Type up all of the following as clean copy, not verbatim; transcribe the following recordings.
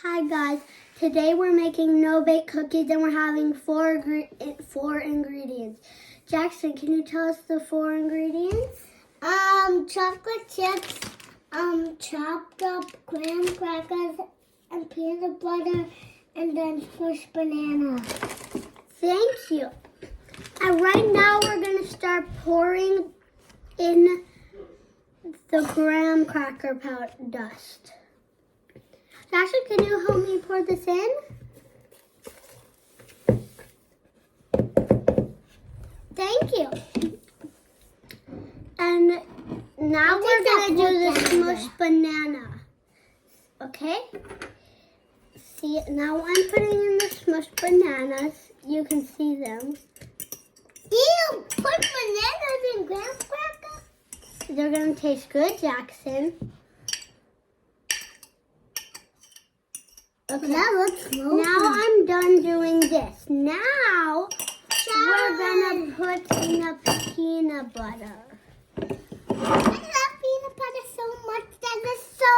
Hi guys, today we're making no-bake cookies and we're having four ingredients. Jackson, can you tell us the four ingredients? Chocolate chips, chopped up graham crackers, and peanut butter, and then smushed banana. Thank you. And right now we're going to start pouring in the graham cracker powder dust. Jackson, can you help me pour this in? Thank you. And now we're going to do the smushed banana. Okay? See, now I'm putting in the smushed bananas. You can see them. Ew! Put bananas in graham crackers? They're going to taste good, Jackson. Okay. That looks smoky. Now I'm done doing this. Now we're going to put in the peanut butter. I love peanut butter so much that it's so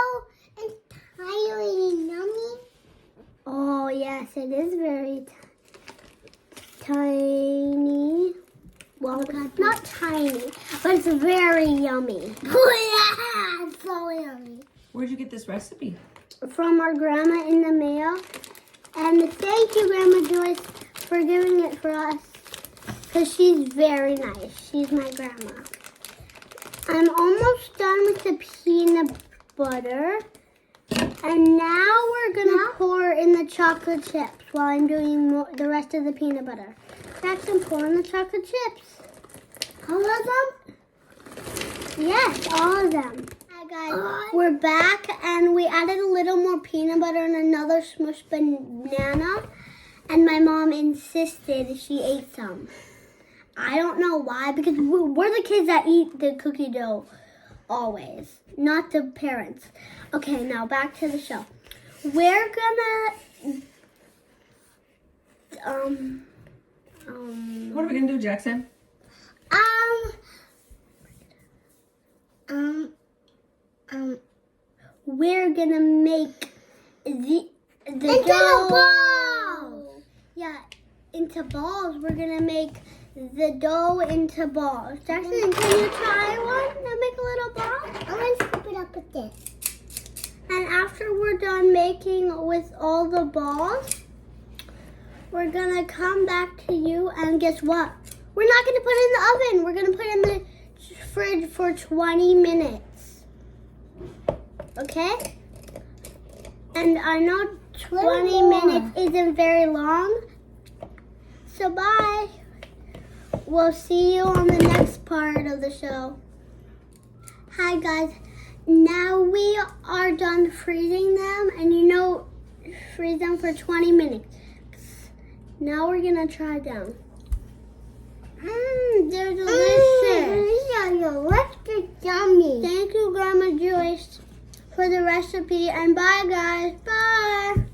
entirely yummy. Oh, yes, it is very tiny. Well, not tiny, but it's very yummy. Oh, yeah, it's so yummy. Where'd you get this recipe? From our grandma in the mail. And thank you, Grandma Joyce, for giving it for us. Because she's very nice. She's my grandma. I'm almost done with the peanut butter. And now we're going to pour in the chocolate chips while I'm doing the rest of the peanut butter. Jackson, pour in the chocolate chips. All of them? Yes, all of them. Hi guys, we're back and we added a little more peanut butter and another smushed banana. And my mom insisted she ate some. I don't know why, because we're the kids that eat the cookie dough always, not the parents. Okay, now back to the show. We're gonna What are we gonna do, Jackson? We're gonna make the Into dough. the ball. Yeah, into balls. We're gonna make the dough into balls. Jackson, can you try one and make a little ball? I'm going to scoop it up with this. And after we're done making with all the balls, we're gonna come back to you and guess what? We're not gonna put it in the oven. We're gonna put it in the fridge for 20 minutes. Okay? And I know 20 minutes isn't very long. So bye. We'll see you on the next part of the show. Hi guys. Now we are done freezing them, and freeze them for 20 minutes. Now we're gonna try them. They're delicious. They're yummy. Thank you, Grandma Joyce, for the recipe, and bye guys. Bye.